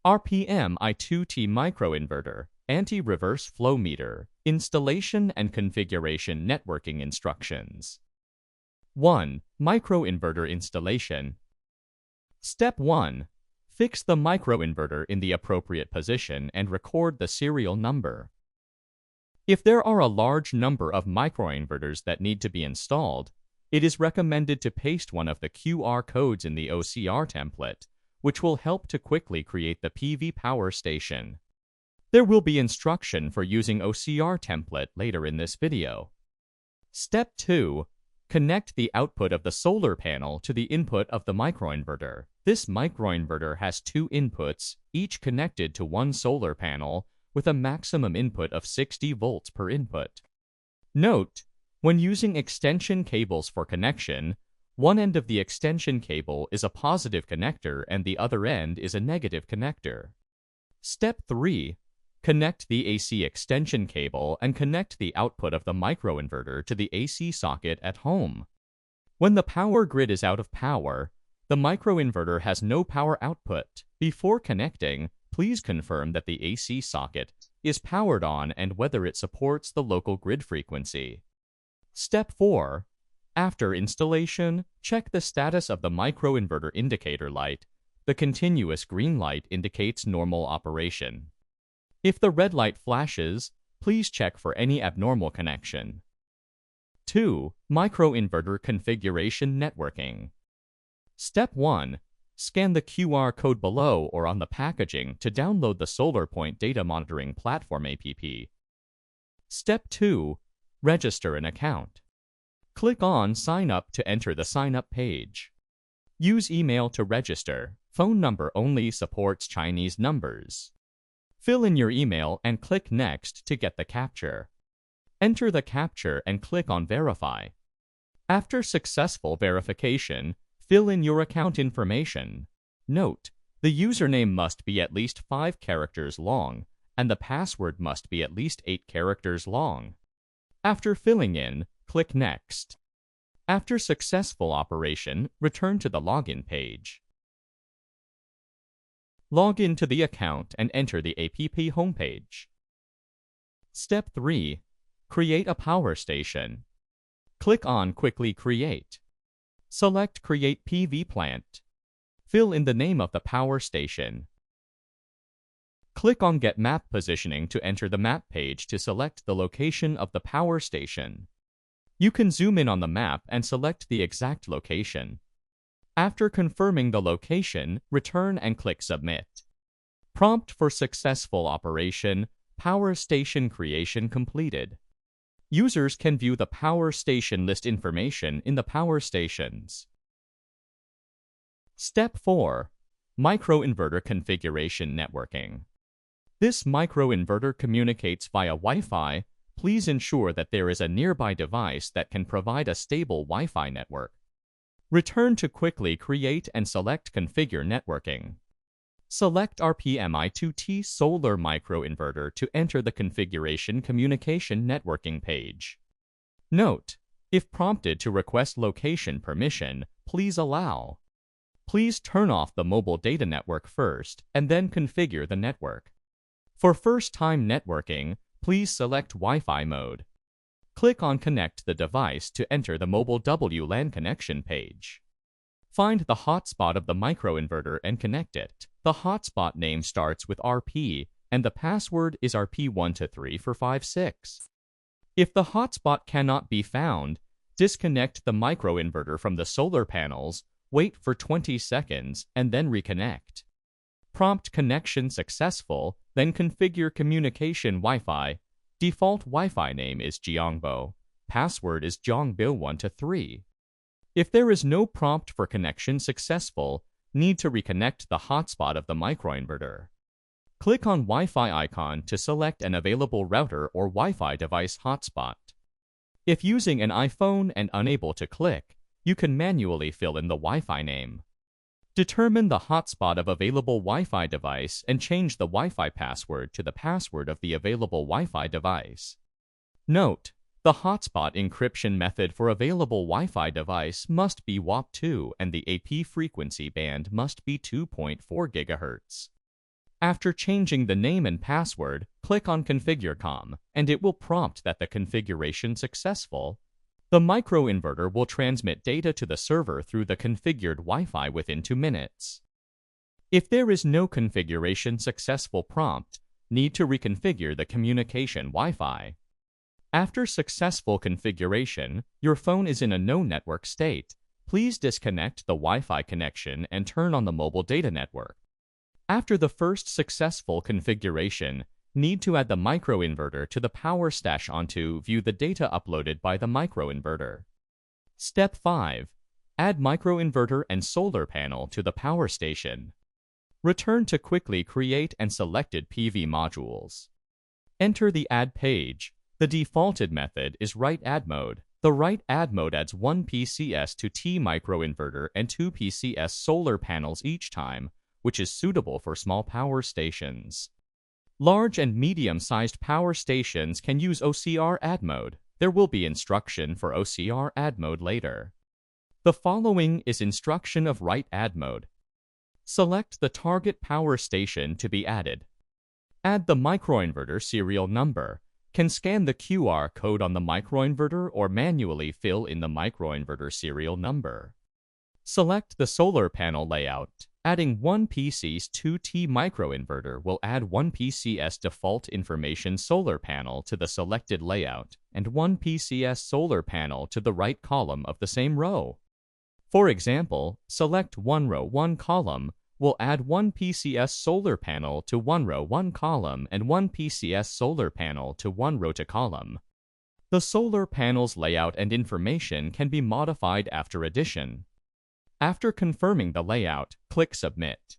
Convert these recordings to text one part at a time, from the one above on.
RPMI 2T microinverter, anti-reverse flow meter, installation and configuration networking instructions. 1. Microinverter installation. Step 1. Fix the microinverter in the appropriate position and record the serial number. If there are a large number of microinverters that need to be installed, it is recommended to paste one of the QR codes in the OCR template, which will help to quickly create the PV power station. There will be instruction for using OCR template later in this video. Step 2. Connect the output of the solar panel to the input of the microinverter. This microinverter has two inputs, each connected to one solar panel, with a maximum input of 60 volts per input. Note, when using extension cables for connection, one end of the extension cable is a positive connector and the other end is a negative connector. Step 3. Connect the AC extension cable and connect the output of the microinverter to the AC socket at home. When the power grid is out of power, the microinverter has no power output. Before connecting, please confirm that the AC socket is powered on and whether it supports the local grid frequency. Step 4. After installation, check the status of the microinverter indicator light. The continuous green light indicates normal operation. If the red light flashes, please check for any abnormal connection. 2. Microinverter configuration networking. Step 1. Scan the QR code below or on the packaging to download the SolarPoint Data Monitoring Platform app. Step 2. Register an account. Click on Sign Up to enter the Sign Up page. Use email to register. Phone number only supports Chinese numbers. Fill in your email and click Next to get the captcha. Enter the captcha and click on Verify. After successful verification, fill in your account information. Note, the username must be at least 5 characters long, and the password must be at least 8 characters long. After filling in, click Next. After successful operation, return to the login page. Log into the account and enter the app homepage. Step 3. Create a power station. Click on Quickly Create. Select Create PV Plant. Fill in the name of the power station. Click on Get Map Positioning to enter the map page to select the location of the power station. You can zoom in on the map and select the exact location. After confirming the location, return and click Submit. Prompt for successful operation, power station creation completed. Users can view the power station list information in the power stations. Step 4. Microinverter configuration networking. This microinverter communicates via Wi-Fi. Please ensure that there is a nearby device that can provide a stable Wi-Fi network. Return to Quickly Create and select Configure Networking. Select RPMI 2T Solar Microinverter to enter the Configuration Communication Networking page. Note, if prompted to request location permission, please allow. Please turn off the mobile data network first and then configure the network. For first-time networking, please select Wi-Fi mode. Click on Connect the device to enter the mobile WLAN connection page. Find the hotspot of the microinverter and connect it. The hotspot name starts with RP, and the password is RP1234556. If the hotspot cannot be found, disconnect the microinverter from the solar panels, wait for 20 seconds, and then reconnect. Prompt connection successful, then configure communication Wi-Fi. Default Wi-Fi name is Jiangbo. Password is Jiangbo123. If there is no prompt for connection successful, need to reconnect the hotspot of the microinverter. Click on Wi-Fi icon to select an available router or Wi-Fi device hotspot. If using an iPhone and unable to click, you can manually fill in the Wi-Fi name. Determine the hotspot of available Wi-Fi device and change the Wi-Fi password to the password of the available Wi-Fi device. Note, the hotspot encryption method for available Wi-Fi device must be WAP2 and the AP frequency band must be 2.4 GHz. After changing the name and password, click on Configure COM, and it will prompt that the configuration successful. The microinverter will transmit data to the server through the configured Wi-Fi within 2 minutes. If there is no configuration successful prompt, need to reconfigure the communication Wi-Fi. After successful configuration, your phone is in a no network state. Please disconnect the Wi-Fi connection and turn on the mobile data network. After the first successful configuration, need to add the microinverter to the power stash onto view the data uploaded by the microinverter. Step 5. Add microinverter and solar panel to the power station. Return to quickly create and selected PV modules. Enter the add page. The defaulted method is write add mode. The write add mode adds 1 PCS to T microinverter and 2 PCS solar panels each time, which is suitable for small power stations. Large and medium-sized power stations can use OCR add mode. There will be instruction for OCR add mode later. The following is instruction of write add mode. Select the target power station to be added. Add the microinverter serial number. Can scan the QR code on the microinverter or manually fill in the microinverter serial number. Select the solar panel layout. Adding 1 PCS 2T microinverter will add 1 PCS default information solar panel to the selected layout and 1 PCS solar panel to the right column of the same row. For example, select 1 row 1 column will add 1 PCS solar panel to 1 row 1 column and 1 PCS solar panel to 1 row to column. The solar panel's layout and information can be modified after addition. After confirming the layout, click Submit.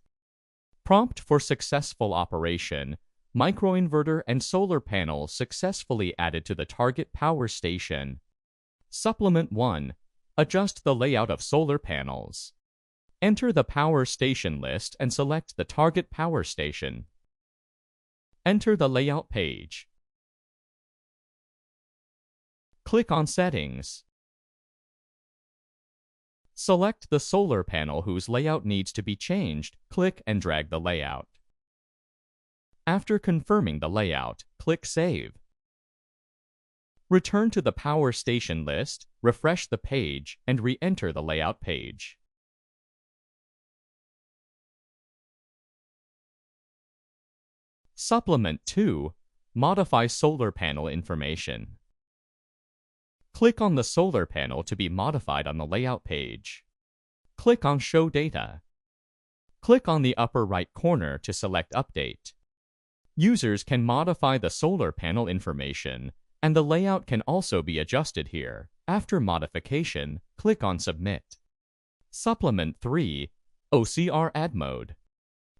Prompt for successful operation. Microinverter and solar panel successfully added to the target power station. Supplement 1. Adjust the layout of solar panels. Enter the power station list and select the target power station. Enter the layout page. Click on Settings. Select the solar panel whose layout needs to be changed. Click and drag the layout. After confirming the layout, click Save. Return to the power station list, refresh the page, and re-enter the layout page. Supplement 2. Modify solar panel information. Click on the solar panel to be modified on the layout page. Click on Show Data. Click on the upper right corner to select Update. Users can modify the solar panel information, and the layout can also be adjusted here. After modification, click on Submit. Supplement 3. OCR Add Mode.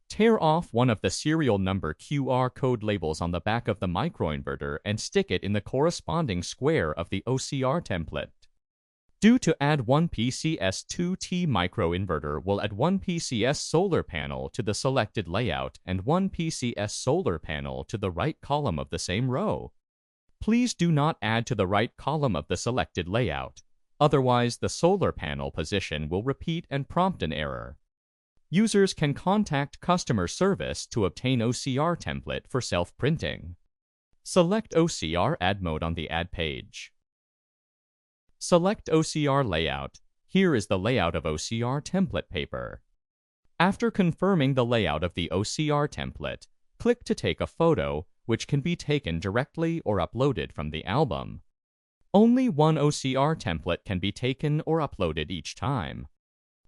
Tear off one of the serial number QR code labels on the back of the microinverter and stick it in the corresponding square of the OCR template. Due to add 1 PCS 2T microinverter will add 1 PCS solar panel to the selected layout and 1 PCS solar panel to the right column of the same row. Please do not add to the right column of the selected layout, otherwise the solar panel position will repeat and prompt an error. Users can contact customer service to obtain OCR template for self-printing. Select OCR Add Mode on the Add page. Select OCR Layout. Here is the layout of OCR template paper. After confirming the layout of the OCR template, click to take a photo, which can be taken directly or uploaded from the album. Only one OCR template can be taken or uploaded each time.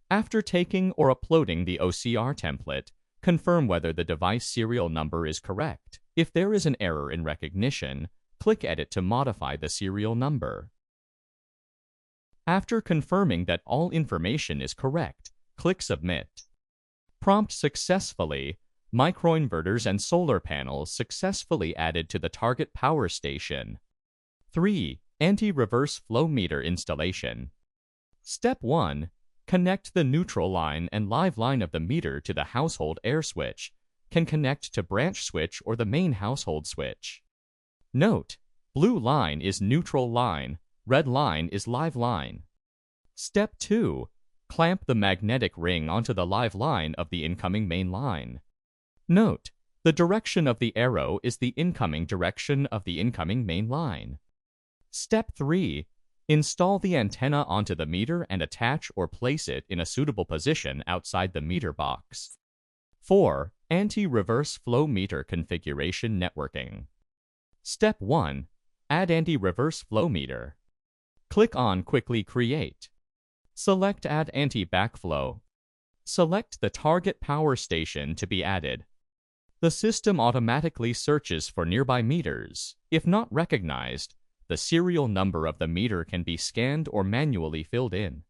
After taking or uploading the OCR template, confirm whether the device serial number is correct. If there is an error in recognition, click Edit to modify the serial number. After confirming that all information is correct, click Submit. Prompt successfully. Microinverters and solar panels successfully added to the target power station. 3. Anti-reverse flow meter installation. Step 1. Connect the neutral line and live line of the meter to the household air switch. Can connect to branch switch or the main household switch. Note: blue line is neutral line, red line is live line. Step 2. Clamp the magnetic ring onto the live line of the incoming main line. Note: The direction of the arrow is the incoming direction of the incoming main line. Step 3. Install the antenna onto the meter and attach or place it in a suitable position outside the meter box. 4. Anti-reverse flow meter configuration networking. Step 1. Add anti-reverse flow meter. Click on Quickly Create. Select Add Anti-Backflow. Select the target power station to be added. The system automatically searches for nearby meters. If not recognized, the serial number of the meter can be scanned or manually filled in.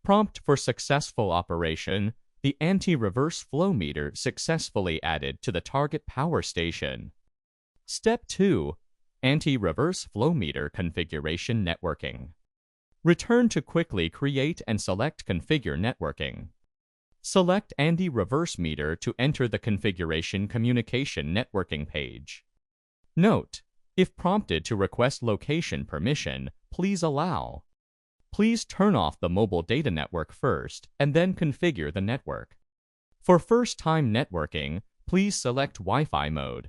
Prompt for successful operation. The anti-reverse flow meter successfully added to the target power station. Step 2. Anti-reverse flow meter configuration networking. Return to Quickly Create and select Configure Networking. Select Anti-reverse meter to enter the configuration communication networking page. Note: if prompted to request location permission, please allow. Please turn off the mobile data network first and then configure the network. For first-time networking, please select Wi-Fi mode.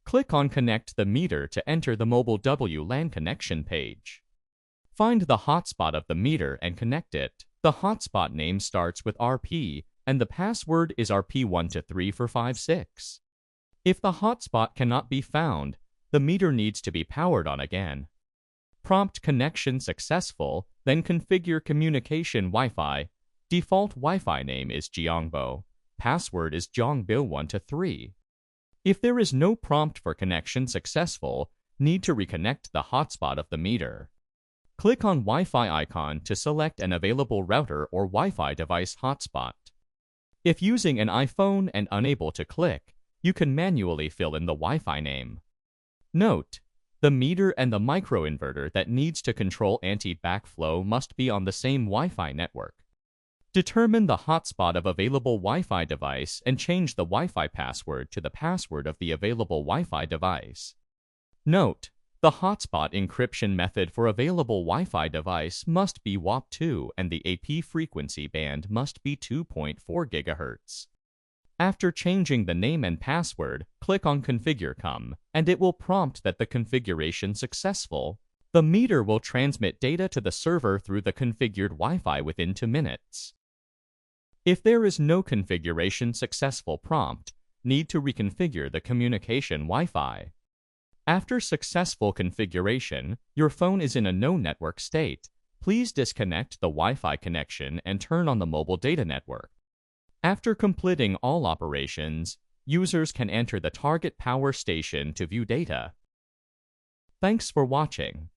Click on Connect the meter to enter the mobile WLAN connection page. Find the hotspot of the meter and connect it. The hotspot name starts with RP, and the password is RP1234556. If the hotspot cannot be found, the meter needs to be powered on again. Prompt connection successful, then configure communication Wi-Fi. Default Wi-Fi name is Jiangbo. Password is Jongbil123. If there is no prompt for connection successful, need to reconnect the hotspot of the meter. Click on Wi-Fi icon to select an available router or Wi-Fi device hotspot. If using an iPhone and unable to click, you can manually fill in the Wi-Fi name. Note: the meter and the microinverter that needs to control anti-backflow must be on the same Wi-Fi network. Determine the hotspot of available Wi-Fi device and change the Wi-Fi password to the password of the available Wi-Fi device. Note: the hotspot encryption method for available Wi-Fi device must be WAP2 and the AP frequency band must be 2.4 GHz. After changing the name and password, click on Configure COM, and it will prompt that the configuration successful. The meter will transmit data to the server through the configured Wi-Fi within 2 minutes. If there is no configuration successful prompt, need to reconfigure the communication Wi-Fi. After successful configuration, your phone is in a no network state. Please disconnect the Wi-Fi connection and turn on the mobile data network. After completing all operations, users can enter the target power station to view data. Thanks for watching.